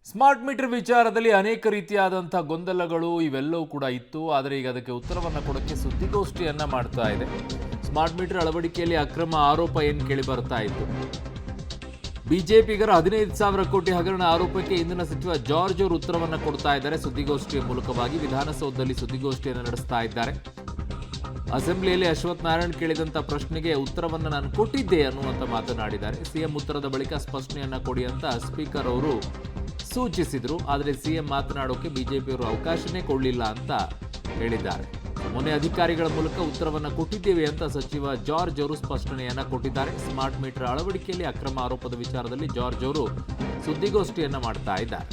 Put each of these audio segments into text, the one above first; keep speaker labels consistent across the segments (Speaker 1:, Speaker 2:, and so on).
Speaker 1: Smart meter ವಿಚಾರದಲ್ಲಿ ಅನೇಕ ರೀತಿಯಾದಂಥ ಗೊಂದಲಗಳು ಇವೆಲ್ಲವೂ ಕೂಡ ಇತ್ತು. ಆದರೆ ಈಗ ಅದಕ್ಕೆ ಉತ್ತರವನ್ನು ಕೊಡೋಕ್ಕೆ ಸುದ್ದಿಗೋಷ್ಠಿಯನ್ನ ಮಾಡ್ತಾ ಇದೆ. ಸ್ಮಾರ್ಟ್ ಮೀಟರ್ ಅಳವಡಿಕೆಯಲ್ಲಿ ಅಕ್ರಮ ಆರೋಪ ಏನು ಕೇಳಿ ಬರ್ತಾ ಇತ್ತು. ಬಿಜೆಪಿಗರ 15,000 ಕೋಟಿ ಹಗರಣ ಆರೋಪಕ್ಕೆ ಇಂಧನ ಸಚಿವ ಜಾರ್ಜ್ ಅವರು ಉತ್ತರವನ್ನು ಕೊಡ್ತಾ ಇದ್ದಾರೆ. ಸುದ್ದಿಗೋಷ್ಠಿಯ ಮೂಲಕವಾಗಿ ವಿಧಾನಸೌಧದಲ್ಲಿ ಸುದ್ದಿಗೋಷ್ಠಿಯನ್ನು ನಡೆಸ್ತಾ ಇದ್ದಾರೆ. ಅಸೆಂಬ್ಲಿಯಲ್ಲಿ ಅಶ್ವಥ್ ನಾರಾಯಣ್ ಕೇಳಿದಂಥ ಪ್ರಶ್ನೆಗೆ ಉತ್ತರವನ್ನು ನಾನು ಕೊಟ್ಟಿದ್ದೆ ಅನ್ನುವಂಥ ಮಾತನಾಡಿದ್ದಾರೆ. ಸಿಎಂ ಉತ್ತರದ ಬಳಿಕ ಸ್ಪಷ್ಟನೆಯನ್ನ ಕೊಡಿ ಅಂತ ಸ್ಪೀಕರ್ ಅವರು ಸೂಚಿಸಿದರು. ಆದರೆ ಸಿಎಂ ಮಾತನಾಡೋಕೆ ಬಿಜೆಪಿಯವರು ಅವಕಾಶನೇ ಕೊಡಲಿಲ್ಲ ಅಂತ ಹೇಳಿದ್ದಾರೆ. ಮೊನ್ನೆ ಅಧಿಕಾರಿಗಳ ಮೂಲಕ ಉತ್ತರವನ್ನು ಕೊಟ್ಟಿದ್ದೇವೆ ಅಂತ ಸಚಿವ ಜಾರ್ಜ್ ಅವರು ಸ್ಪಷ್ಟನೆಯನ್ನ ಕೊಟ್ಟಿದ್ದಾರೆ. ಸ್ಮಾರ್ಟ್ ಮೀಟರ್ ಅಳವಡಿಕೆಯಲ್ಲಿ ಅಕ್ರಮ ಆರೋಪದ ವಿಚಾರದಲ್ಲಿ ಜಾರ್ಜ್ ಅವರು ಸುದ್ದಿಗೋಷ್ಠಿಯನ್ನ ಮಾಡ್ತಾ ಇದ್ದಾರೆ.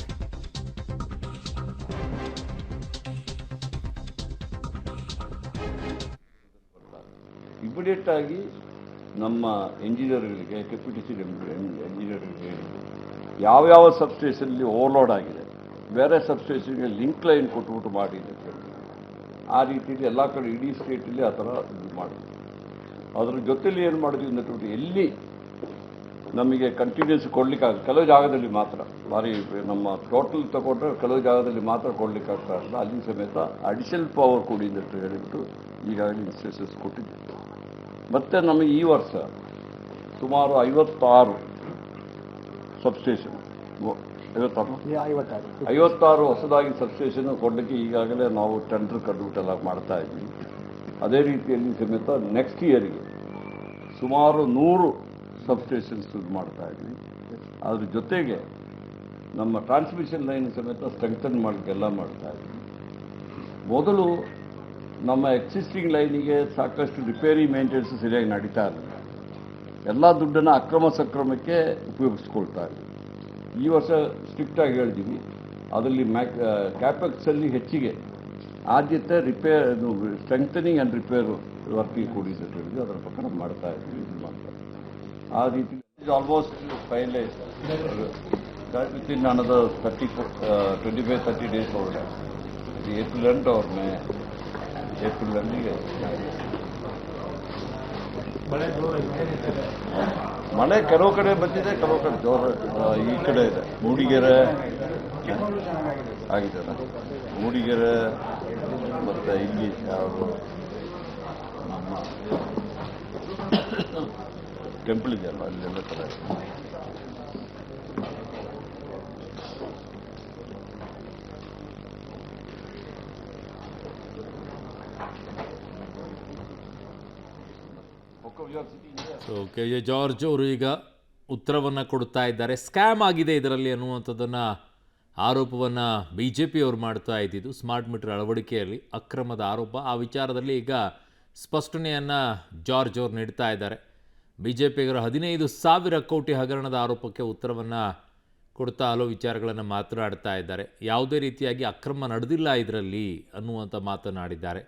Speaker 2: ಇಮಿಡಿಯೇಟ್ ಆಗಿ ನಮ್ಮ ಎಂಜಿನಿಯರ್ಗಳಿಗೆ ಕೆಪಿಟಿಸಿ ಎಂಜಿನಿಯರ್ಗಳಿಗೆ ಯಾವ್ಯಾವ ಸಬ್ಸ್ಟೇಷನ್ಲಿ ಓವರ್ಲೋಡ್ ಆಗಿದೆ, ಬೇರೆ ಸಬ್ಸ್ಟೇಷನ್ಗೆ ಲಿಂಕ್ ಲೈನ್ ಕೊಟ್ಬಿಟ್ಟು ಮಾಡಿ ಅಂತ ಹೇಳಿ ಆ ರೀತಿಯಲ್ಲಿ ಎಲ್ಲ ಕಡೆ ಇಡೀ ಸ್ಟೇಟಲ್ಲಿ ಆ ಥರ ಇದು ಮಾಡಿದ್ವಿ. ಅದ್ರ ಜೊತೆಲಿ ಏನು ಮಾಡಿದ್ವಿ ಅಂದ್ರೆ ಎಲ್ಲಿ ನಮಗೆ ಕಂಟಿನ್ಯೂಸ್ ಕೊಡ್ಲಿಕ್ಕಾಗ ಕೆಲವು ಜಾಗದಲ್ಲಿ ಮಾತ್ರ ಭಾರಿ ನಮ್ಮ ಟೋಟಲ್ ತಗೊಂಡ್ರೆ ಕೆಲವು ಜಾಗದಲ್ಲಿ ಮಾತ್ರ ಕೊಡ್ಲಿಕ್ಕಾಗ್ತಾ ಇರಲ್ಲ, ಅಲ್ಲಿ ಸಮೇತ ಅಡಿಷನಲ್ ಪವರ್ ಕೊಡಿ ಅಂತ ಹೇಳಿಬಿಟ್ಟು ಈಗಾಗಲೇ ಇನ್ಸ್ಟ್ರಕ್ಷನ್ಸ್ ಕೊಟ್ಟಿದ್ದೆ. ಮತ್ತು ನಮಗೆ ಈ ವರ್ಷ ಸುಮಾರು 56 ಸಬ್ಸ್ಟೇಷನ್ 56 ಹೊಸದಾಗಿ ಸಬ್ಸ್ಟೇಷನ್ ಕೊಡಲಿಕ್ಕೆ ಈಗಾಗಲೇ ನಾವು ಟೆಂಡರ್ ಕರೆದುಬಿಟ್ಟೆಲ್ಲ ಮಾಡ್ತಾ ಇದ್ವಿ. ಅದೇ ರೀತಿಯಲ್ಲಿ ಸಮೇತ ನೆಕ್ಸ್ಟ್ ಇಯರ್ಗೆ ಸುಮಾರು 100 ಸಬ್ಸ್ಟೇಷನ್ಸ್ ಮಾಡ್ತಾ ಇದ್ವಿ. ಅದ್ರ ಜೊತೆಗೆ ನಮ್ಮ ಟ್ರಾನ್ಸ್ಮಿಷನ್ ಲೈನ್ ಸಮೇತ ಸ್ಟ್ರೆಂಥನ್ ಮಾಡಲಿಕ್ಕೆಲ್ಲ ಮಾಡ್ತಾ ಇದ್ವಿ. ಮೊದಲು ನಮ್ಮ ಎಕ್ಸಿಸ್ಟಿಂಗ್ ಲೈನಿಗೆ ಸಾಕಷ್ಟು ರಿಪೇರಿ ಮೇಂಟೆನೆನ್ಸ್ ಸರಿಯಾಗಿ ನಡೀತಾ ಇರಲಿಲ್ಲ. ಎಲ್ಲ ದುಡ್ಡನ್ನು ಅಕ್ರಮ ಸಕ್ರಮಕ್ಕೆ ಉಪಯೋಗಿಸ್ಕೊಳ್ತಾ ಇದ್ವಿ. ಈ ವರ್ಷ ಸ್ಟ್ರಿಕ್ಟಾಗಿ ಹೇಳಿದ್ದೀವಿ, ಅದರಲ್ಲಿ ಕ್ಯಾಪೆಕ್ಸಲ್ಲಿ ಹೆಚ್ಚಿಗೆ ಆದ್ಯತೆ ಸ್ಟ್ರೆಂಥನಿಂಗ್ ಆ್ಯಂಡ್ ರಿಪೇರ್ ವರ್ಕಿಗೆ ಕೊಡಿ ಅಂತ ಹೇಳಿದ್ವಿ. ಅದರ ಪ್ರಕಾರ ಮಾಡ್ತಾ ಇದ್ವಿ. ಇದು ಮಾಡ್ತಾ ಇದ್ವಿ. ಆ ರೀತಿ almost finalise within another 25-30 days ಒಳಗಡೆ ಏಪ್ರಿಲ್ ಎಂಡ್ ಅವ್ರ ಏಪ್ರಿಲ್ ಎಂಡಿಗೆ ಮಳೆ ಕೆಲವು ಕಡೆ ಬಂದಿದೆ, ಕೆಲವು ಕಡೆ ಜೋರ ಈ ಕಡೆ ಇದೆ. ಮೂಡಿಗೆರೆ ಆಗಿದೆಲ್ಲ, ಮೂಡಿಗೆರೆ ಮತ್ತು ಇಲ್ಲಿ ಯಾವುದು ನಮ್ಮ ಟೆಂಪಲ್ ಇದೆಯಲ್ಲ ಅಲ್ಲೆಲ್ಲ ಥರ ಇದೆ.
Speaker 1: ಕೆ ಜೆ ಜಾರ್ಜ್ ಅವರು ಈಗ ಉತ್ತರವನ್ನು ಕೊಡ್ತಾ ಇದ್ದಾರೆ. ಸ್ಕ್ಯಾಮ್ ಆಗಿದೆ ಇದರಲ್ಲಿ ಅನ್ನುವಂಥದ್ದನ್ನು ಆರೋಪವನ್ನು ಬಿಜೆಪಿಯವರು ಮಾಡ್ತಾ ಇದ್ದಿದ್ದು. ಸ್ಮಾರ್ಟ್ ಮೀಟರ್ ಅಳವಡಿಕೆಯಲ್ಲಿ ಅಕ್ರಮದ ಆರೋಪ, ಆ ವಿಚಾರದಲ್ಲಿ ಈಗ ಸ್ಪಷ್ಟನೆಯನ್ನು ಜಾರ್ಜ್ ಅವರು ನೀಡ್ತಾ ಇದ್ದಾರೆ. ಬಿಜೆಪಿಗರ 15,000 ಕೋಟಿ ಹಗರಣದ ಆರೋಪಕ್ಕೆ ಉತ್ತರವನ್ನು ಕೊಡ್ತಾ ಹಲವು ವಿಚಾರಗಳನ್ನು ಮಾತನಾಡ್ತಾ ಇದ್ದಾರೆ. ಯಾವುದೇ ರೀತಿಯಾಗಿ ಅಕ್ರಮ ನಡೆದಿಲ್ಲ ಇದರಲ್ಲಿ ಅನ್ನುವಂಥ ಮಾತನಾಡಿದ್ದಾರೆ.